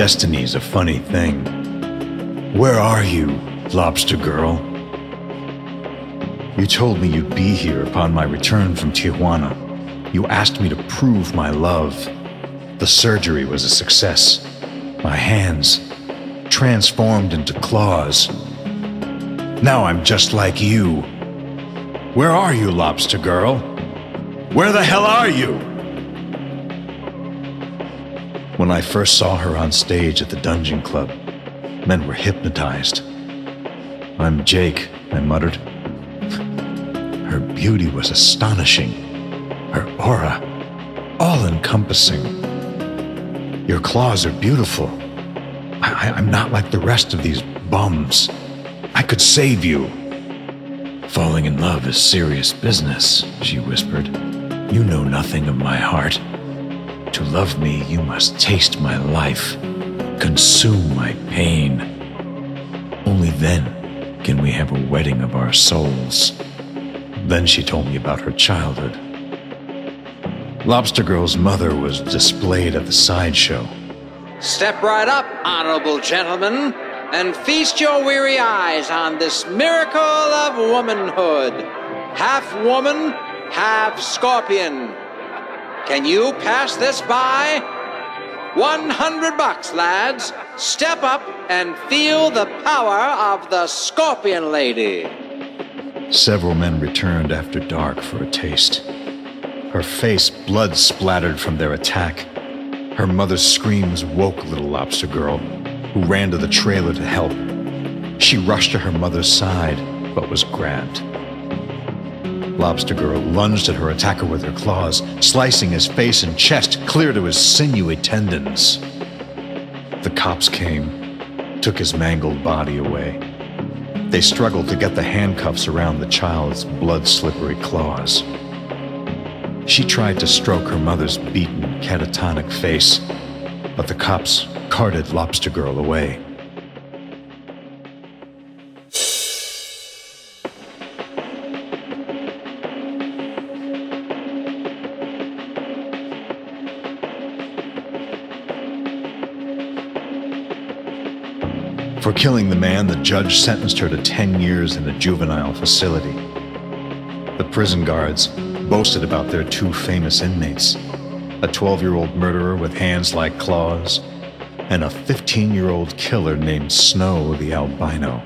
Destiny's a funny thing. Where are you, Lobster Girl? You told me you'd be here upon my return from Tijuana. You asked me to prove my love. The surgery was a success. My hands transformed into claws. Now I'm just like you. Where are you, Lobster Girl? Where the hell are you? When I first saw her on stage at the Dungeon Club, men were hypnotized. I'm Jake, I muttered. Her beauty was astonishing. Her aura, all-encompassing. Your claws are beautiful. I'm not like the rest of these bums. I could save you. Falling in love is serious business, she whispered. You know nothing of my heart. To love me, you must taste my life, consume my pain. Only then can we have a wedding of our souls. Then she told me about her childhood. Lobster Girl's mother was displayed at the sideshow. Step right up, honorable gentlemen, and feast your weary eyes on this miracle of womanhood. Half woman, half scorpion. Can you pass this by? $100, lads. Step up and feel the power of the Scorpion Lady. Several men returned after dark for a taste. Her face blood splattered from their attack. Her mother's screams woke little Lobster Girl, who ran to the trailer to help. She rushed to her mother's side, but was grabbed. Lobster Girl lunged at her attacker with her claws, slicing his face and chest clear to his sinewy tendons. The cops came, took his mangled body away. They struggled to get the handcuffs around the child's blood-slippery claws. She tried to stroke her mother's beaten, catatonic face, but the cops carted Lobster Girl away. For killing the man, the judge sentenced her to 10 years in a juvenile facility. The prison guards boasted about their two famous inmates, a 12-year-old murderer with hands like claws, and a 15-year-old killer named Snow the Albino.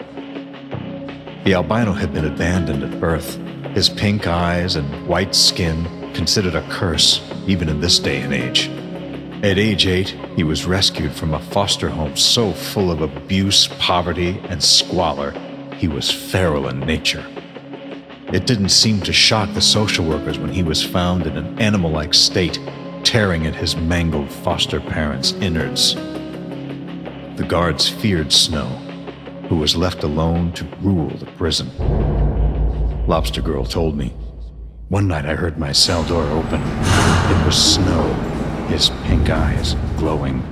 The albino had been abandoned at birth, his pink eyes and white skin considered a curse even in this day and age. At age 8, he was rescued from a foster home so full of abuse, poverty, and squalor, he was feral in nature. It didn't seem to shock the social workers when he was found in an animal-like state, tearing at his mangled foster parents' innards. The guards feared Snow, who was left alone to rule the prison. Lobster Girl told me, one night I heard my cell door open. It was Snow, his pink eyes glowing.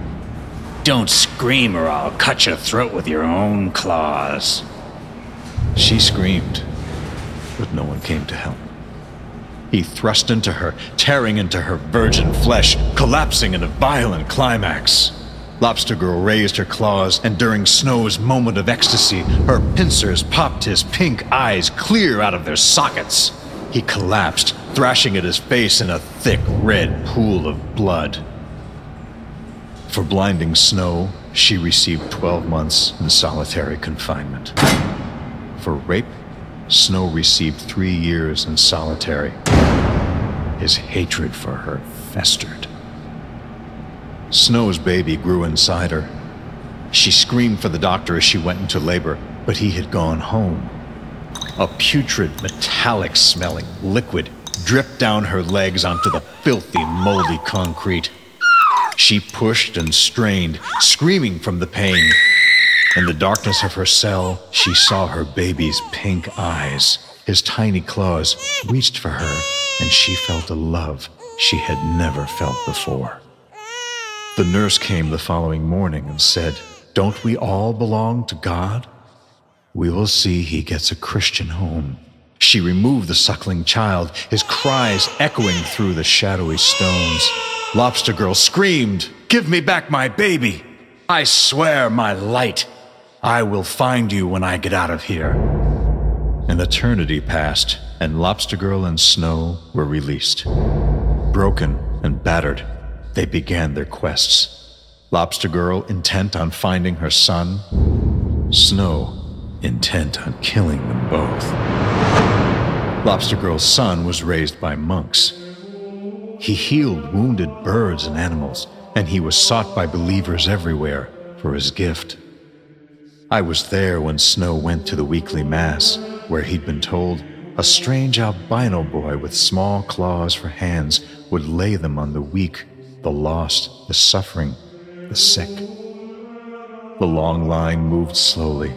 Don't scream or I'll cut your throat with your own claws. She screamed, but no one came to help. He thrust into her, tearing into her virgin flesh, collapsing in a violent climax. Lobster Girl raised her claws, and during Snow's moment of ecstasy, her pincers popped his pink eyes clear out of their sockets. He collapsed, thrashing at his face in a thick red pool of blood. For blinding Snow, she received 12 months in solitary confinement. For rape, Snow received 3 years in solitary. His hatred for her festered. Snow's baby grew inside her. She screamed for the doctor as she went into labor, but he had gone home. A putrid, metallic-smelling liquid dripped down her legs onto the filthy, moldy concrete. She pushed and strained, screaming from the pain. In the darkness of her cell, she saw her baby's pink eyes. His tiny claws reached for her, and she felt a love she had never felt before. The nurse came the following morning and said, "Don't we all belong to God? We will see he gets a Christian home." She removed the suckling child, his cries echoing through the shadowy stones. Lobster Girl screamed, "Give me back my baby!" I swear, my light, I will find you when I get out of here. An eternity passed, and Lobster Girl and Snow were released. Broken and battered, they began their quests. Lobster Girl intent on finding her son, Snow intent on killing them both. Lobster Girl's son was raised by monks. He healed wounded birds and animals, and he was sought by believers everywhere for his gift. I was there when Snow went to the weekly mass, where he'd been told a strange albino boy with small claws for hands would lay them on the weak, the lost, the suffering, the sick. The long line moved slowly.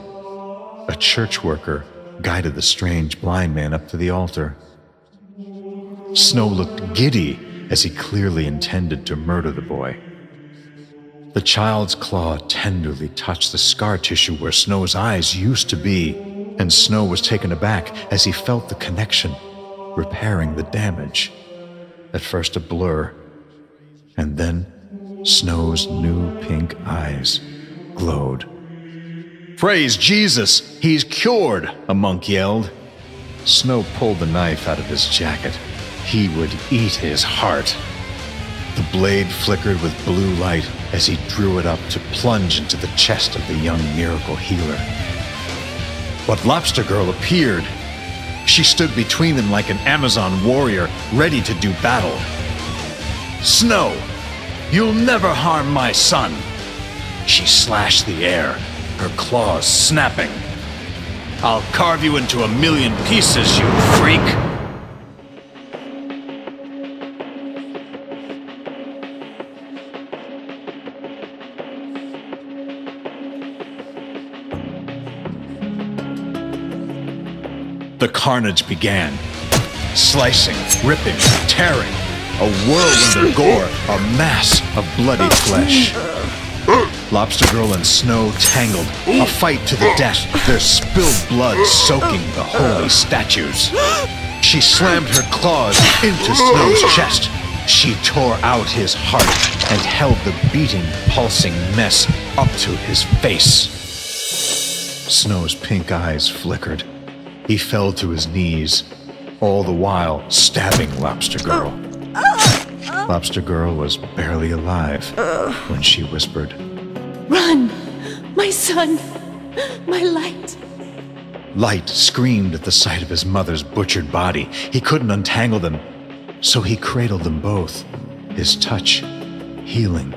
A church worker guided the strange blind man up to the altar. Snow looked giddy as he clearly intended to murder the boy. The child's claw tenderly touched the scar tissue where Snow's eyes used to be, and Snow was taken aback as he felt the connection, repairing the damage. At first a blur, and then Snow's new pink eyes glowed. "Praise Jesus! He's cured!" a monk yelled. Snow pulled the knife out of his jacket. He would eat his heart. The blade flickered with blue light as he drew it up to plunge into the chest of the young miracle healer. But Lobster Girl appeared. She stood between them like an Amazon warrior, ready to do battle. "Snow, you'll never harm my son!" She slashed the air, her claws snapping. "I'll carve you into a million pieces, you freak!" The carnage began. Slicing, ripping, tearing. A whirlwind of gore, a mass of bloody flesh. Lobster Girl and Snow tangled, a fight to the death, their spilled blood soaking the holy statues. She slammed her claws into Snow's chest. She tore out his heart and held the beating, pulsing mess up to his face. Snow's pink eyes flickered. He fell to his knees, all the while stabbing Lobster Girl. Lobster Girl was barely alive when she whispered, "Run! My son! My light!" Light screamed at the sight of his mother's butchered body. He couldn't untangle them, so he cradled them both, his touch healing.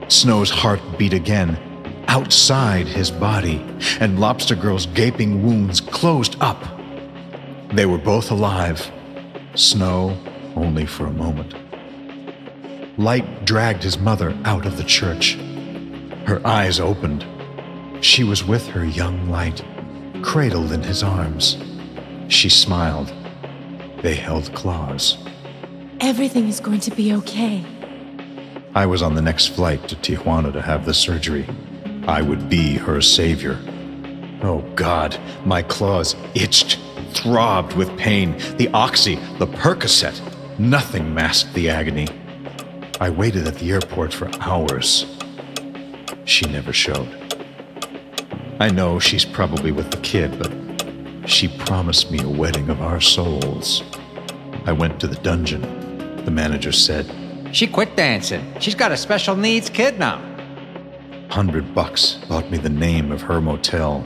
Snow's heart beat again, outside his body, and Lobster Girl's gaping wounds closed up. They were both alive, Snow only for a moment. Light dragged his mother out of the church. Her eyes opened. She was with her young Light, cradled in his arms. She smiled. They held claws. "Everything is going to be okay." I was on the next flight to Tijuana to have the surgery. I would be her savior. Oh God, my claws itched, throbbed with pain. The oxy, the Percocet, nothing masked the agony. I waited at the airport for hours. She never showed. I know she's probably with the kid, but she promised me a wedding of our souls. I went to the dungeon. The manager said, She quit dancing. She's got a special needs kid now. $100 bought me the name of her motel.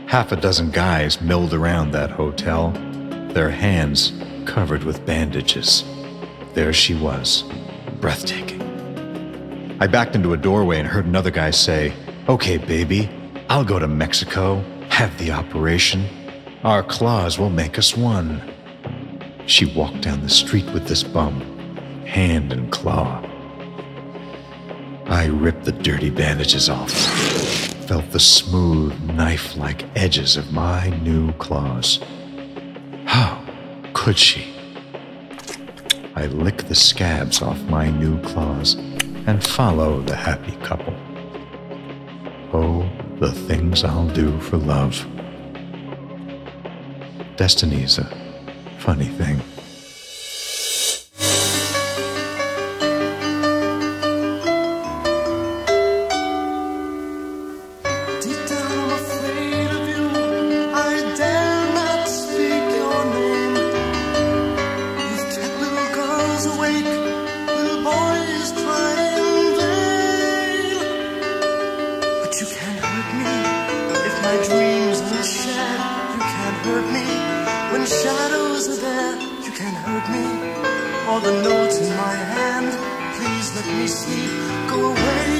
Half a dozen guys milled around that hotel, their hands covered with bandages. There she was, breathtaking. I backed into a doorway and heard another guy say, "Okay, baby, I'll go to Mexico, have the operation. Our claws will make us one." She walked down the street with this bum, hand and claw. I ripped the dirty bandages off, felt the smooth, knife-like edges of my new claws. How could she? I licked the scabs off my new claws and follow the happy couple. Oh, the things I'll do for love. Destiny's a funny thing. my dreams unshared, you can't hurt me. When shadows are there, you can't hurt me. All the notes in my hand, please let me sleep. Go away.